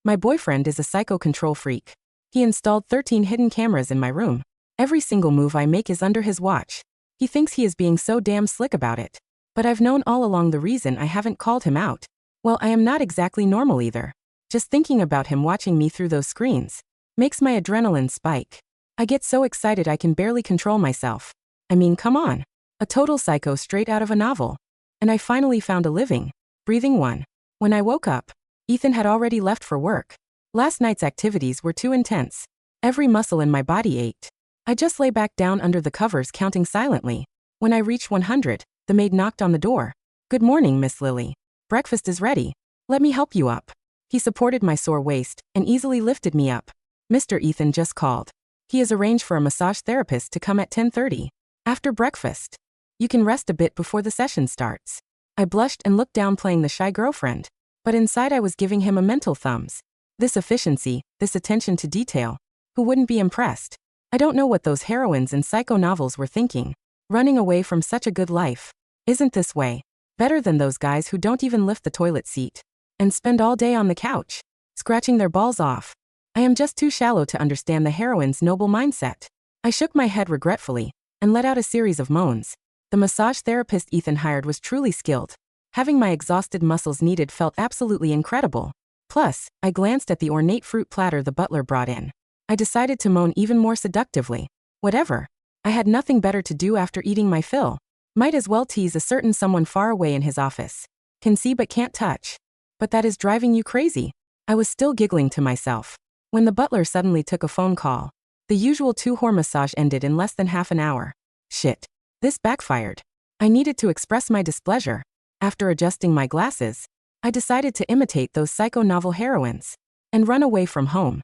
My boyfriend is a psycho control freak. He installed 13 hidden cameras in my room. Every single move I make is under his watch. He thinks he is being so damn slick about it. But I've known all along the reason I haven't called him out. Well, I am not exactly normal either. Just thinking about him watching me through those screens makes my adrenaline spike. I get so excited I can barely control myself. I mean, come on. A total psycho straight out of a novel. And I finally found a living, breathing one. When I woke up, Ethan had already left for work. Last night's activities were too intense. Every muscle in my body ached. I just lay back down under the covers counting silently. When I reached 100, the maid knocked on the door. "Good morning, Miss Lily. Breakfast is ready. Let me help you up." He supported my sore waist and easily lifted me up. "Mr. Ethan just called. He has arranged for a massage therapist to come at 10:30. After breakfast. You can rest a bit before the session starts." I blushed and looked down playing the shy girlfriend. But inside I was giving him a mental thumbs. This efficiency, this attention to detail. Who wouldn't be impressed? I don't know what those heroines in psycho novels were thinking. Running away from such a good life. Isn't this way better than those guys who don't even lift the toilet seat and spend all day on the couch, scratching their balls off? I am just too shallow to understand the heroine's noble mindset. I shook my head regretfully and let out a series of moans. The massage therapist Ethan hired was truly skilled. Having my exhausted muscles needed felt absolutely incredible. Plus, I glanced at the ornate fruit platter the butler brought in. I decided to moan even more seductively. Whatever. I had nothing better to do after eating my fill. Might as well tease a certain someone far away in his office. Can see but can't touch. But that is driving you crazy. I was still giggling to myself when the butler suddenly took a phone call. The usual 2-hour massage ended in less than half an hour. Shit. This backfired. I needed to express my displeasure. After adjusting my glasses, I decided to imitate those psycho novel heroines and run away from home.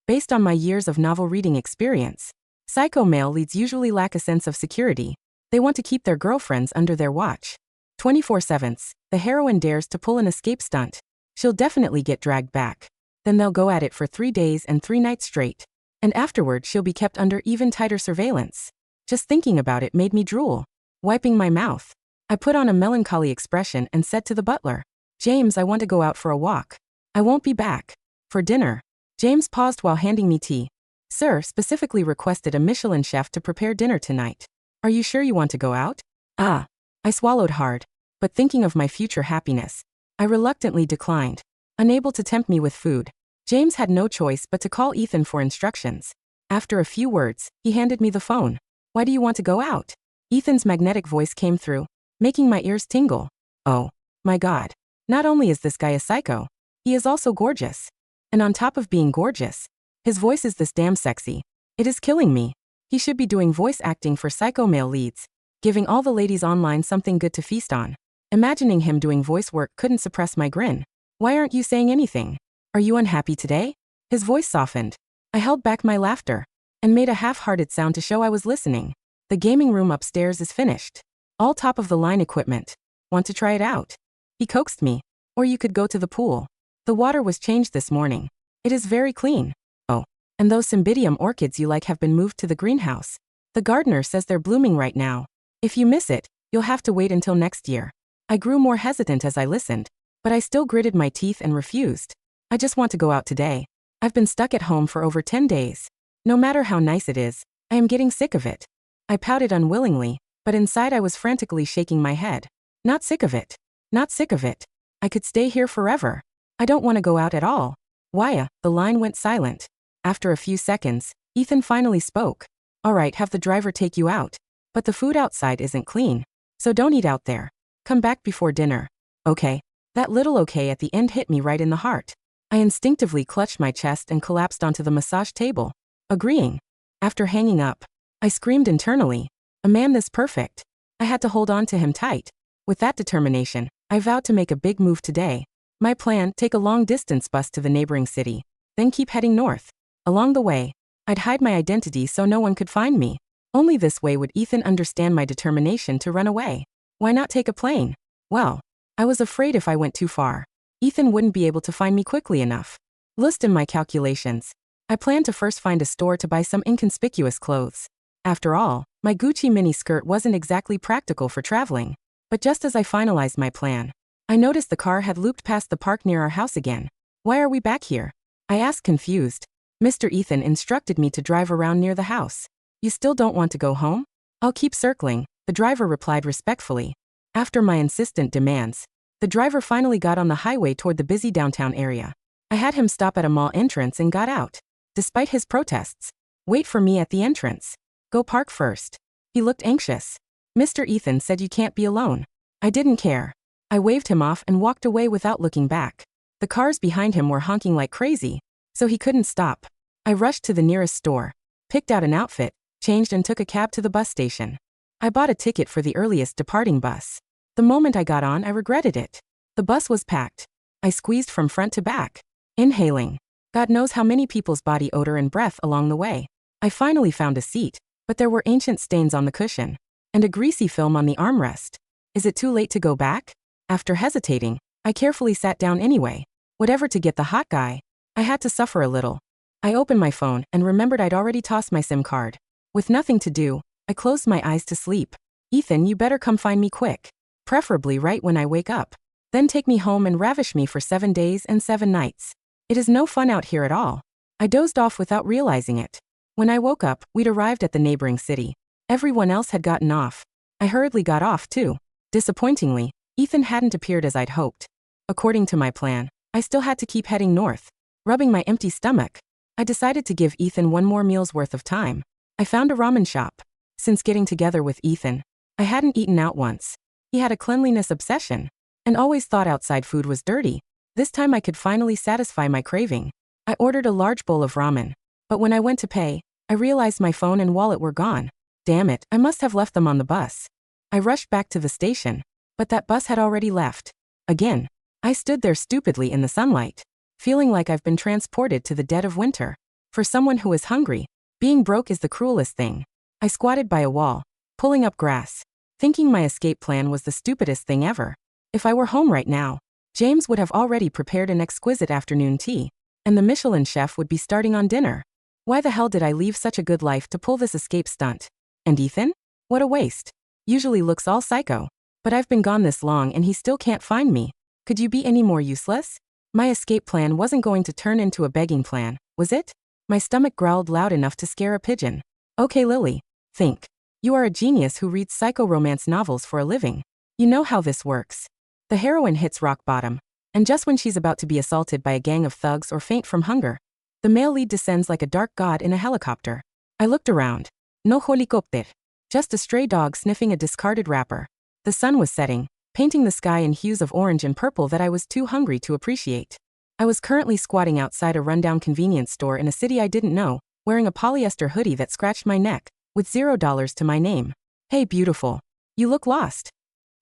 Based on my years of novel reading experience, psycho male leads usually lack a sense of security. They want to keep their girlfriends under their watch. 24/7. The heroine dares to pull an escape stunt. She'll definitely get dragged back. Then they'll go at it for 3 days and 3 nights straight. And afterward she'll be kept under even tighter surveillance. Just thinking about it made me drool. Wiping my mouth, I put on a melancholy expression and said to the butler, "James, I want to go out for a walk. I won't be back. For dinner." James paused while handing me tea. "Sir specifically requested a Michelin chef to prepare dinner tonight. Are you sure you want to go out?" I swallowed hard, but thinking of my future happiness, I reluctantly declined. Unable to tempt me with food, James had no choice but to call Ethan for instructions. After a few words, he handed me the phone. "Why do you want to go out?" Ethan's magnetic voice came through, making my ears tingle. Oh, my God. Not only is this guy a psycho, he is also gorgeous. And on top of being gorgeous, his voice is this damn sexy. It is killing me. He should be doing voice acting for psycho male leads, giving all the ladies online something good to feast on. Imagining him doing voice work couldn't suppress my grin. "Why aren't you saying anything? Are you unhappy today?" His voice softened. I held back my laughter and made a half-hearted sound to show I was listening. "The gaming room upstairs is finished. All top-of-the-line equipment. Want to try it out?" He coaxed me. "Or you could go to the pool. The water was changed this morning. It is very clean. Oh, and those cymbidium orchids you like have been moved to the greenhouse. The gardener says they're blooming right now. If you miss it, you'll have to wait until next year." I grew more hesitant as I listened, but I still gritted my teeth and refused. "I just want to go out today. I've been stuck at home for over 10 days. No matter how nice it is, I am getting sick of it." I pouted unwillingly, but inside I was frantically shaking my head. "Not sick of it. Not sick of it. I could stay here forever. I don't want to go out at all." "Why?" The line went silent. After a few seconds, Ethan finally spoke. "All right, have the driver take you out. But the food outside isn't clean. So don't eat out there. Come back before dinner." "Okay." That little okay at the end hit me right in the heart. I instinctively clutched my chest and collapsed onto the massage table, agreeing. After hanging up, I screamed internally. A man this perfect. I had to hold on to him tight. With that determination, I vowed to make a big move today. My plan, take a long-distance bus to the neighboring city, then keep heading north. Along the way, I'd hide my identity so no one could find me. Only this way would Ethan understand my determination to run away. Why not take a plane? Well, I was afraid if I went too far, Ethan wouldn't be able to find me quickly enough. Lost in my calculations, I planned to first find a store to buy some inconspicuous clothes. After all, my Gucci mini skirt wasn't exactly practical for traveling. But just as I finalized my plan, I noticed the car had looped past the park near our house again. Why are we back here? I asked confused. Mr. Ethan instructed me to drive around near the house. You still don't want to go home? I'll keep circling, the driver replied respectfully. After my insistent demands, the driver finally got on the highway toward the busy downtown area. I had him stop at a mall entrance and got out. Despite his protests, wait for me at the entrance. Go park first. He looked anxious. Mr. Ethan said you can't be alone. I didn't care. I waved him off and walked away without looking back. The cars behind him were honking like crazy, so he couldn't stop. I rushed to the nearest store, picked out an outfit, changed and took a cab to the bus station. I bought a ticket for the earliest departing bus. The moment I got on, I regretted it. The bus was packed. I squeezed from front to back, inhaling God knows how many people's body odor and breath along the way. I finally found a seat, but there were ancient stains on the cushion and a greasy film on the armrest. Is it too late to go back? After hesitating, I carefully sat down anyway. Whatever to get the hot guy. I had to suffer a little. I opened my phone and remembered I'd already tossed my SIM card. With nothing to do, I closed my eyes to sleep. Ethan, you better come find me quick. Preferably right when I wake up. Then take me home and ravish me for 7 days and 7 nights. It is no fun out here at all. I dozed off without realizing it. When I woke up, we'd arrived at the neighboring city. Everyone else had gotten off. I hurriedly got off too. Disappointingly, Ethan hadn't appeared as I'd hoped. According to my plan, I still had to keep heading north. Rubbing my empty stomach, I decided to give Ethan one more meal's worth of time. I found a ramen shop. Since getting together with Ethan, I hadn't eaten out once. He had a cleanliness obsession and always thought outside food was dirty. This time I could finally satisfy my craving. I ordered a large bowl of ramen, but when I went to pay, I realized my phone and wallet were gone. Damn it, I must have left them on the bus. I rushed back to the station, but that bus had already left. Again, I stood there stupidly in the sunlight, feeling like I've been transported to the dead of winter. For someone who is hungry, being broke is the cruelest thing. I squatted by a wall, pulling up grass, thinking my escape plan was the stupidest thing ever. If I were home right now, James would have already prepared an exquisite afternoon tea, and the Michelin chef would be starting on dinner. Why the hell did I leave such a good life to pull this escape stunt? And Ethan? What a waste. Usually looks all psycho. But I've been gone this long and he still can't find me. Could you be any more useless? My escape plan wasn't going to turn into a begging plan, was it? My stomach growled loud enough to scare a pigeon. Okay, Lily, think. You are a genius who reads psycho-romance novels for a living. You know how this works. The heroine hits rock bottom, and just when she's about to be assaulted by a gang of thugs or faint from hunger, the male lead descends like a dark god in a helicopter. I looked around. No helicopter. Just a stray dog sniffing a discarded wrapper. The sun was setting, painting the sky in hues of orange and purple that I was too hungry to appreciate. I was currently squatting outside a rundown convenience store in a city I didn't know, wearing a polyester hoodie that scratched my neck, with $0 to my name. Hey beautiful. You look lost.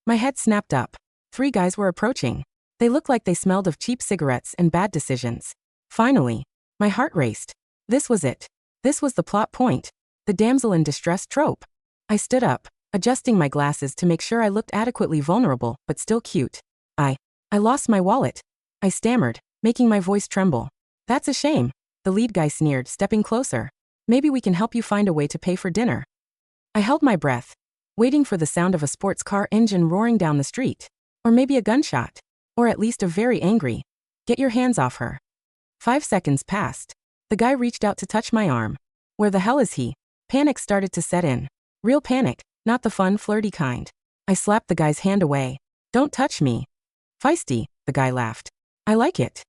My head snapped up. 3 guys were approaching. They looked like they smelled of cheap cigarettes and bad decisions. Finally, my heart raced. This was it. This was the plot point. The damsel in distress trope. I stood up, adjusting my glasses to make sure I looked adequately vulnerable, but still cute. I lost my wallet. I stammered, making my voice tremble. That's a shame. The lead guy sneered, stepping closer. Maybe we can help you find a way to pay for dinner. I held my breath, waiting for the sound of a sports car engine roaring down the street. Or maybe a gunshot. Or at least a very angry, "Get your hands off her." 5 seconds passed. The guy reached out to touch my arm. Where the hell is he? Panic started to set in. Real panic, not the fun, flirty kind. I slapped the guy's hand away. Don't touch me. Feisty, the guy laughed. I like it.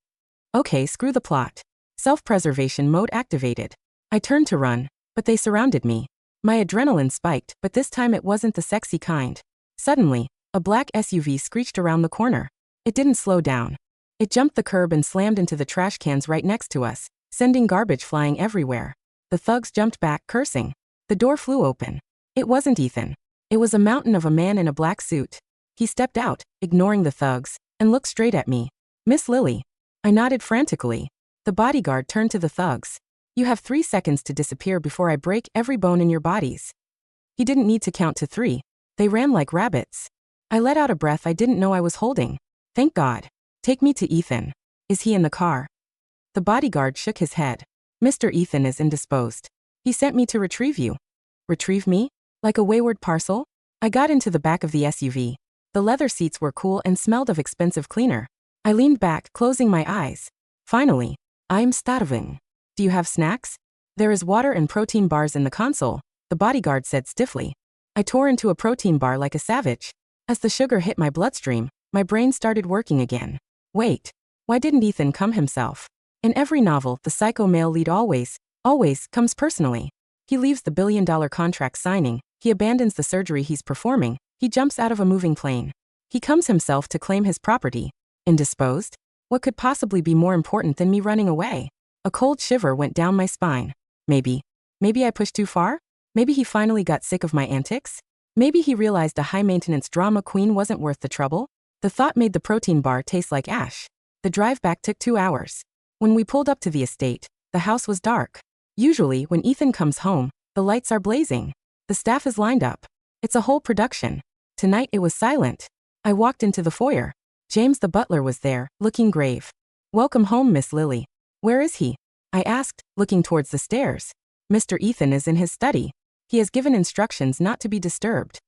Okay, screw the plot. Self-preservation mode activated. I turned to run, but they surrounded me. My adrenaline spiked, but this time it wasn't the sexy kind. Suddenly, a black SUV screeched around the corner. It didn't slow down. It jumped the curb and slammed into the trash cans right next to us, sending garbage flying everywhere. The thugs jumped back, cursing. The door flew open. It wasn't Ethan. It was a mountain of a man in a black suit. He stepped out, ignoring the thugs, and looked straight at me. Miss Lily. I nodded frantically. The bodyguard turned to the thugs. You have 3 seconds to disappear before I break every bone in your bodies. He didn't need to count to 3. They ran like rabbits. I let out a breath I didn't know I was holding. Thank God. Take me to Ethan. Is he in the car? The bodyguard shook his head. Mr. Ethan is indisposed. He sent me to retrieve you. Retrieve me? Like a wayward parcel? I got into the back of the SUV. The leather seats were cool and smelled of expensive cleaner. I leaned back, closing my eyes. Finally. I'm starving. Do you have snacks? There is water and protein bars in the console, the bodyguard said stiffly. I tore into a protein bar like a savage. As the sugar hit my bloodstream, my brain started working again. Wait. Why didn't Ethan come himself? In every novel, the psycho male lead always comes personally. He leaves the billion-dollar contract signing, he abandons the surgery he's performing, he jumps out of a moving plane. He comes himself to claim his property. Indisposed? What could possibly be more important than me running away? A cold shiver went down my spine. Maybe I pushed too far? Maybe he finally got sick of my antics? Maybe he realized a high-maintenance drama queen wasn't worth the trouble? The thought made the protein bar taste like ash. The drive back took 2 hours. When we pulled up to the estate, the house was dark. Usually, when Ethan comes home, the lights are blazing. The staff is lined up. It's a whole production. Tonight it was silent. I walked into the foyer. James the butler was there, looking grave. Welcome home, Miss Lily. Where is he? I asked, looking towards the stairs. Mr. Ethan is in his study. He has given instructions not to be disturbed.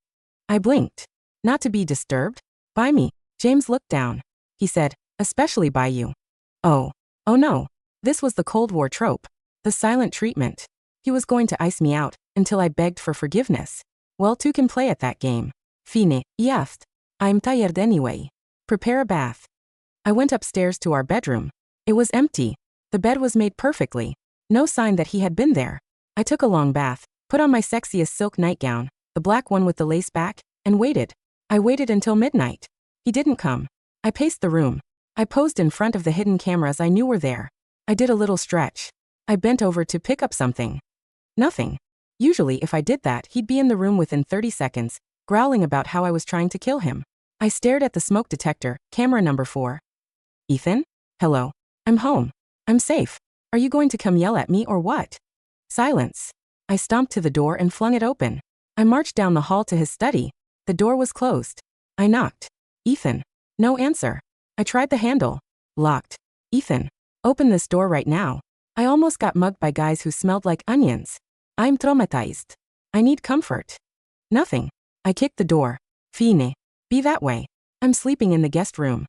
I blinked. Not to be disturbed? By me. James looked down. He said, especially by you. Oh no. This was the Cold War trope. The silent treatment. He was going to ice me out, until I begged for forgiveness. Well, two can play at that game. Fine, yaft. I'm tired anyway. Prepare a bath. I went upstairs to our bedroom. It was empty. The bed was made perfectly. No sign that he had been there. I took a long bath, put on my sexiest silk nightgown, the black one with the lace back, and waited. I waited until midnight. He didn't come. I paced the room. I posed in front of the hidden cameras I knew were there. I did a little stretch. I bent over to pick up something. Nothing. Usually if I did that, he'd be in the room within 30 seconds, growling about how I was trying to kill him. I stared at the smoke detector, camera number 4. Ethan? Hello. I'm home. I'm safe. Are you going to come yell at me or what? Silence. I stomped to the door and flung it open. I marched down the hall to his study. The door was closed. I knocked. Ethan. No answer. I tried the handle. Locked. Ethan. Open this door right now. I almost got mugged by guys who smelled like onions. I'm traumatized. I need comfort. Nothing. I kicked the door. Fine. Be that way. I'm sleeping in the guest room.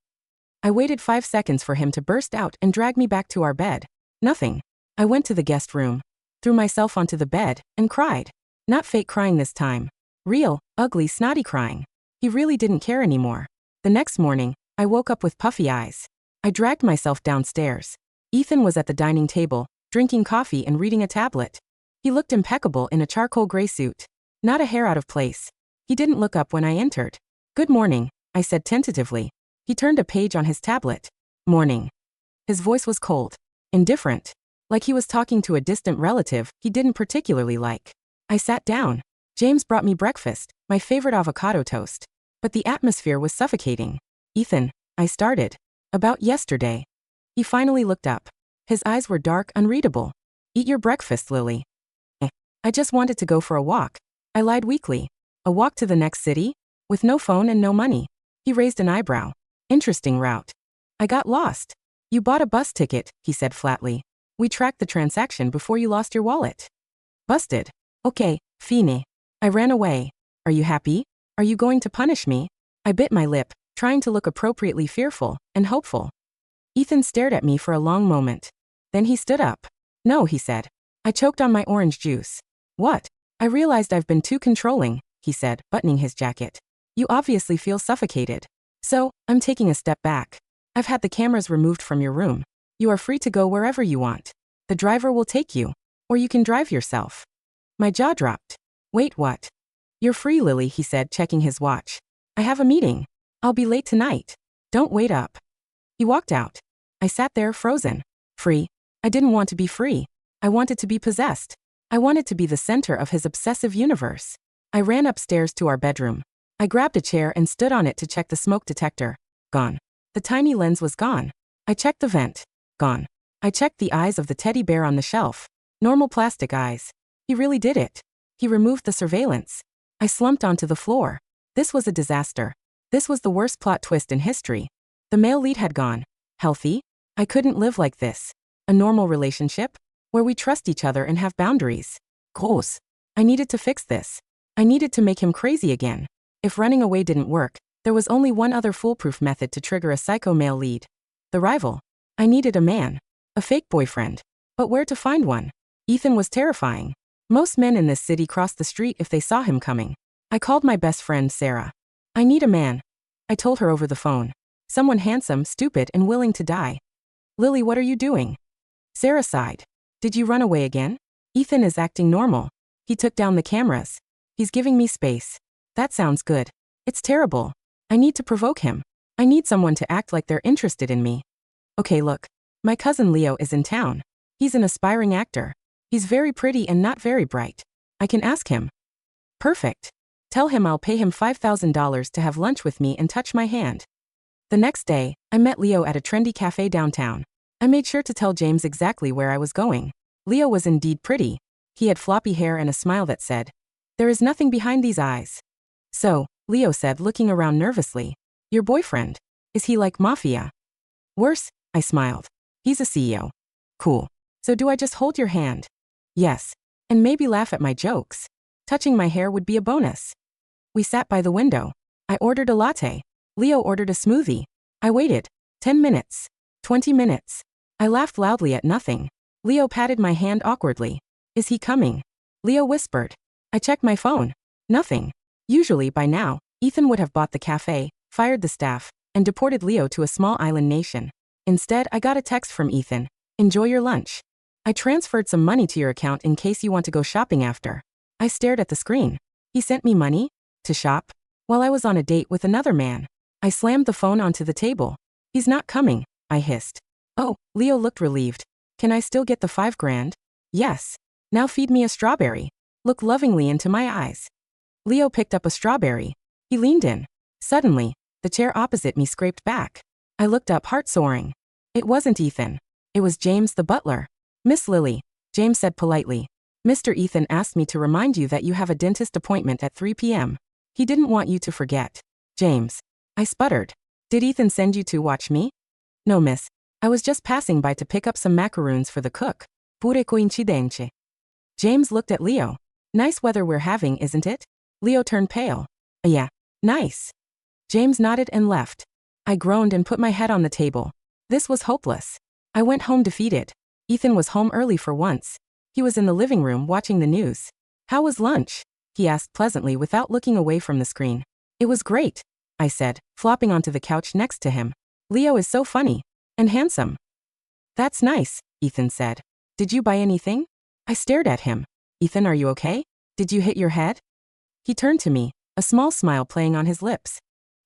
I waited 5 seconds for him to burst out and drag me back to our bed. Nothing. I went to the guest room, threw myself onto the bed, and cried. Not fake crying this time. Real, ugly, snotty crying. He really didn't care anymore. The next morning, I woke up with puffy eyes. I dragged myself downstairs. Ethan was at the dining table, drinking coffee and reading a tablet. He looked impeccable in a charcoal gray suit. Not a hair out of place. He didn't look up when I entered. Good morning, I said tentatively. He turned a page on his tablet. Morning. His voice was cold. Indifferent. Like he was talking to a distant relative he didn't particularly like. I sat down. James brought me breakfast, my favorite avocado toast. But the atmosphere was suffocating. Ethan, I started. About yesterday. He finally looked up. His eyes were dark, unreadable. Eat your breakfast, Lily. I just wanted to go for a walk. I lied weakly. A walk to the next city? With no phone and no money. He raised an eyebrow. Interesting route. I got lost. You bought a bus ticket, he said flatly. We tracked the transaction before you lost your wallet. Busted. Okay, fine. I ran away. Are you happy? Are you going to punish me? I bit my lip, trying to look appropriately fearful and hopeful. Ethan stared at me for a long moment. Then he stood up. No, he said. I choked on my orange juice. What? I realized I've been too controlling, he said, buttoning his jacket. You obviously feel suffocated. So, I'm taking a step back. I've had the cameras removed from your room. You are free to go wherever you want. The driver will take you. Or you can drive yourself. My jaw dropped. Wait, what? You're free, Lily, he said, checking his watch. I have a meeting. I'll be late tonight. Don't wait up. He walked out. I sat there, frozen. Free. I didn't want to be free. I wanted to be possessed. I wanted to be the center of his obsessive universe. I ran upstairs to our bedroom. I grabbed a chair and stood on it to check the smoke detector. Gone. The tiny lens was gone. I checked the vent. Gone. I checked the eyes of the teddy bear on the shelf. Normal plastic eyes. He really did it. He removed the surveillance. I slumped onto the floor. This was a disaster. This was the worst plot twist in history. The male lead had gone. Healthy? I couldn't live like this. A normal relationship? Where we trust each other and have boundaries. Gross. I needed to fix this. I needed to make him crazy again. If running away didn't work, there was only one other foolproof method to trigger a psycho male lead. The rival. I needed a man. A fake boyfriend. But where to find one? Ethan was terrifying. Most men in this city crossed the street if they saw him coming. I called my best friend Sarah. I need a man. I told her over the phone. Someone handsome, stupid, and willing to die. Lily, what are you doing? Sarah sighed. Did you run away again? Ethan is acting normal. He took down the cameras. He's giving me space. That sounds good. It's terrible. I need to provoke him. I need someone to act like they're interested in me. Okay, look. My cousin Leo is in town. He's an aspiring actor. He's very pretty and not very bright. I can ask him. Perfect. Tell him I'll pay him $5,000 to have lunch with me and touch my hand. The next day, I met Leo at a trendy cafe downtown. I made sure to tell James exactly where I was going. Leo was indeed pretty. He had floppy hair and a smile that said, "There is nothing behind these eyes." So, Leo said, looking around nervously, "Your boyfriend? Is he like mafia?" "Worse," I smiled. "He's a CEO." "Cool. So do I just hold your hand?" "Yes. And maybe laugh at my jokes. Touching my hair would be a bonus." We sat by the window. I ordered a latte. Leo ordered a smoothie. I waited. 10 minutes. 20 minutes. I laughed loudly at nothing. Leo patted my hand awkwardly. "Is he coming?" Leo whispered. I checked my phone. Nothing. Usually, by now, Ethan would have bought the cafe, fired the staff, and deported Leo to a small island nation. Instead, I got a text from Ethan. "Enjoy your lunch. I transferred some money to your account in case you want to go shopping after." I stared at the screen. He sent me money? To shop? While I was on a date with another man. I slammed the phone onto the table. "He's not coming," I hissed. "Oh," Leo looked relieved. "Can I still get the $5,000? "Yes. Now feed me a strawberry. Look lovingly into my eyes." Leo picked up a strawberry. He leaned in. Suddenly, the chair opposite me scraped back. I looked up, heart soaring. It wasn't Ethan. It was James the butler. "Miss Lily," James said politely. "Mr. Ethan asked me to remind you that you have a dentist appointment at 3 p.m. He didn't want you to forget." "James." I sputtered. "Did Ethan send you to watch me?" "No, miss. I was just passing by to pick up some macaroons for the cook." "Pure coincidenze." James looked at Leo. "Nice weather we're having, isn't it?" Leo turned pale. "Yeah. Nice." James nodded and left. I groaned and put my head on the table. This was hopeless. I went home defeated. Ethan was home early for once. He was in the living room watching the news. "How was lunch?" he asked pleasantly without looking away from the screen. "It was great," I said, flopping onto the couch next to him. "Leo is so funny. And handsome." "That's nice," Ethan said. "Did you buy anything?" I stared at him. "Ethan, are you okay? Did you hit your head?" He turned to me, a small smile playing on his lips.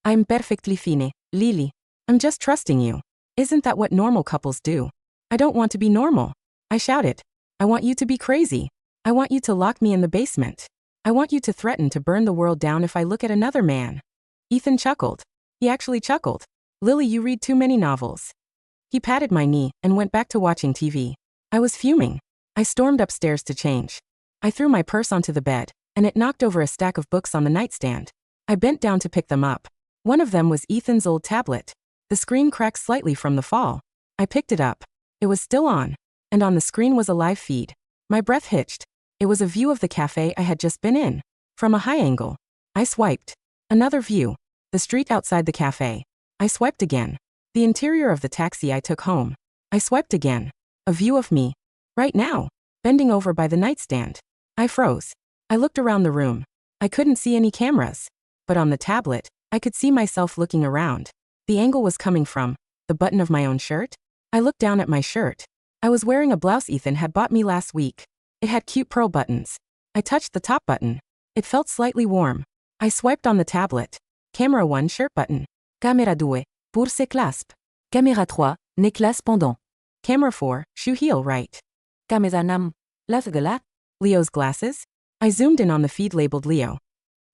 "I'm perfectly fine, Lily. I'm just trusting you. Isn't that what normal couples do?" "I don't want to be normal," I shouted. "I want you to be crazy. I want you to lock me in the basement. I want you to threaten to burn the world down if I look at another man." Ethan chuckled. He actually chuckled. "Lily, you read too many novels." He patted my knee and went back to watching TV. I was fuming. I stormed upstairs to change. I threw my purse onto the bed, and it knocked over a stack of books on the nightstand. I bent down to pick them up. One of them was Ethan's old tablet. The screen cracked slightly from the fall. I picked it up. It was still on, and on the screen was a live feed. My breath hitched. It was a view of the cafe I had just been in. From a high angle. I swiped. Another view. The street outside the cafe. I swiped again. The interior of the taxi I took home. I swiped again. A view of me. Right now. Bending over by the nightstand. I froze. I looked around the room. I couldn't see any cameras. But on the tablet, I could see myself looking around. The angle was coming from the button of my own shirt. I looked down at my shirt. I was wearing a blouse Ethan had bought me last week. It had cute pearl buttons. I touched the top button. It felt slightly warm. I swiped on the tablet. Camera 1 shirt button. Camera 2 pour ses clasp. Camera 3 néclasse pendant. Camera 4 shoe heel right. Camera 5 las gala. Leo's glasses. I zoomed in on the feed labeled Leo.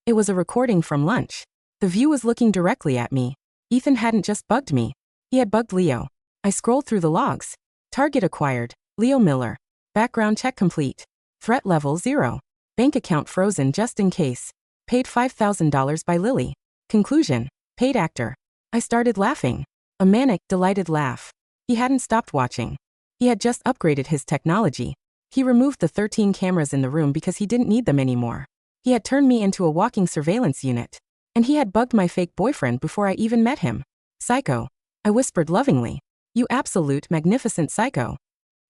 It was a recording from lunch. The view was looking directly at me. Ethan hadn't just bugged me. He had bugged Leo. I scrolled through the logs. Target acquired. Leo Miller. Background check complete. Threat level 0. Bank account frozen just in case. Paid $5,000 by Lily. Conclusion. Paid actor. I started laughing. A manic, delighted laugh. He hadn't stopped watching. He had just upgraded his technology. He removed the 13 cameras in the room because he didn't need them anymore. He had turned me into a walking surveillance unit. And he had bugged my fake boyfriend before I even met him. Psycho. I whispered lovingly. You absolute magnificent psycho.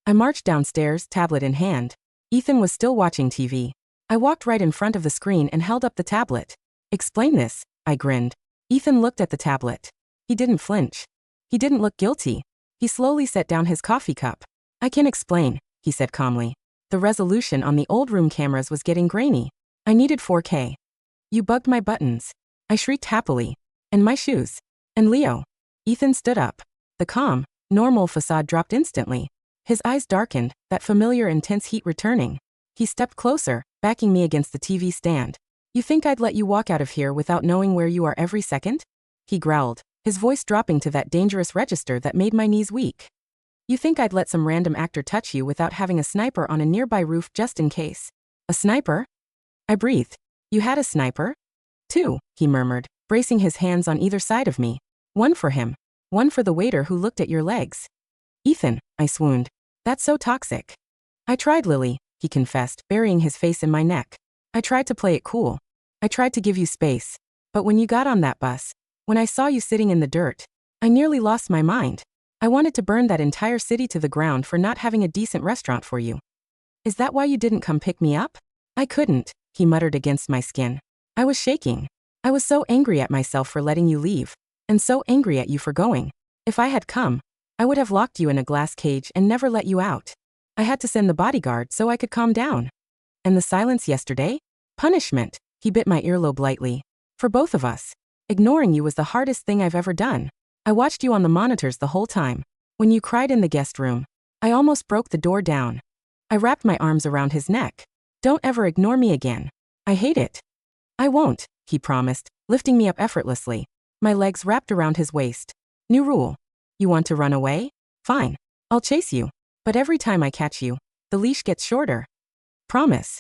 I marched downstairs, tablet in hand. Ethan was still watching TV. I walked right in front of the screen and held up the tablet. Explain this, I grinned. Ethan looked at the tablet. He didn't flinch. He didn't look guilty. He slowly set down his coffee cup. I can explain, he said calmly. The resolution on the old room cameras was getting grainy. I needed 4K. You bugged my buttons. I shrieked happily. And my shoes. And Leo. Ethan stood up. The calm, normal facade dropped instantly. His eyes darkened, that familiar intense heat returning. He stepped closer, backing me against the TV stand. You think I'd let you walk out of here without knowing where you are every second? He growled, his voice dropping to that dangerous register that made my knees weak. You think I'd let some random actor touch you without having a sniper on a nearby roof just in case? A sniper? I breathed. You had a sniper? 2, he murmured, bracing his hands on either side of me. 1 for him. 1 for the waiter who looked at your legs. Ethan, I swooned. That's so toxic. I tried, Lily, he confessed, burying his face in my neck. I tried to play it cool. I tried to give you space. But when you got on that bus, when I saw you sitting in the dirt, I nearly lost my mind. I wanted to burn that entire city to the ground for not having a decent restaurant for you. Is that why you didn't come pick me up? I couldn't, he muttered against my skin. I was shaking. I was so angry at myself for letting you leave. And so angry at you for going. If I had come, I would have locked you in a glass cage and never let you out. I had to send the bodyguard so I could calm down. And the silence yesterday? Punishment, he bit my earlobe lightly. For both of us. Ignoring you was the hardest thing I've ever done. I watched you on the monitors the whole time. When you cried in the guest room, I almost broke the door down. I wrapped my arms around his neck. Don't ever ignore me again. I hate it. I won't, he promised, lifting me up effortlessly. My legs wrapped around his waist. New rule. You want to run away? Fine. I'll chase you. But every time I catch you, the leash gets shorter. Promise.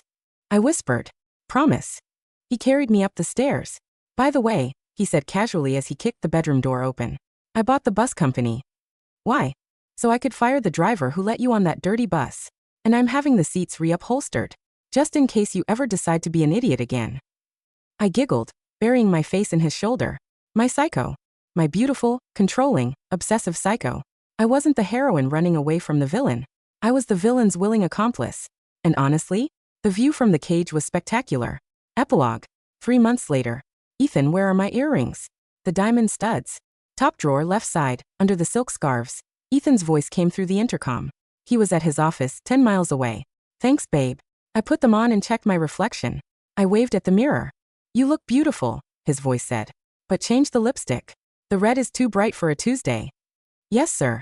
I whispered. Promise. He carried me up the stairs. By the way, he said casually as he kicked the bedroom door open. I bought the bus company. Why? So I could fire the driver who let you on that dirty bus. And I'm having the seats reupholstered. Just in case you ever decide to be an idiot again. I giggled, burying my face in his shoulder. My psycho. My beautiful, controlling, obsessive psycho. I wasn't the heroine running away from the villain. I was the villain's willing accomplice. And honestly, the view from the cage was spectacular. Epilogue. 3 months later. Ethan, where are my earrings? The diamond studs. Top drawer left side, under the silk scarves. Ethan's voice came through the intercom. He was at his office, 10 miles away. Thanks, babe. I put them on and checked my reflection. I waved at the mirror. You look beautiful, his voice said. But change the lipstick. The red is too bright for a Tuesday. Yes, sir.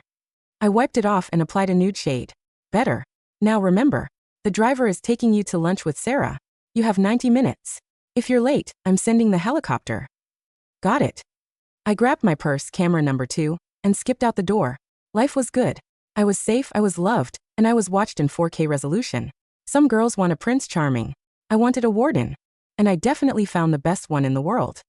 I wiped it off and applied a nude shade. Better. Now remember, the driver is taking you to lunch with Sarah. You have 90 minutes. If you're late, I'm sending the helicopter. Got it. I grabbed my purse, camera number 2, and skipped out the door. Life was good. I was safe, I was loved, and I was watched in 4K resolution. Some girls want a Prince Charming. I wanted a warden. And I definitely found the best one in the world.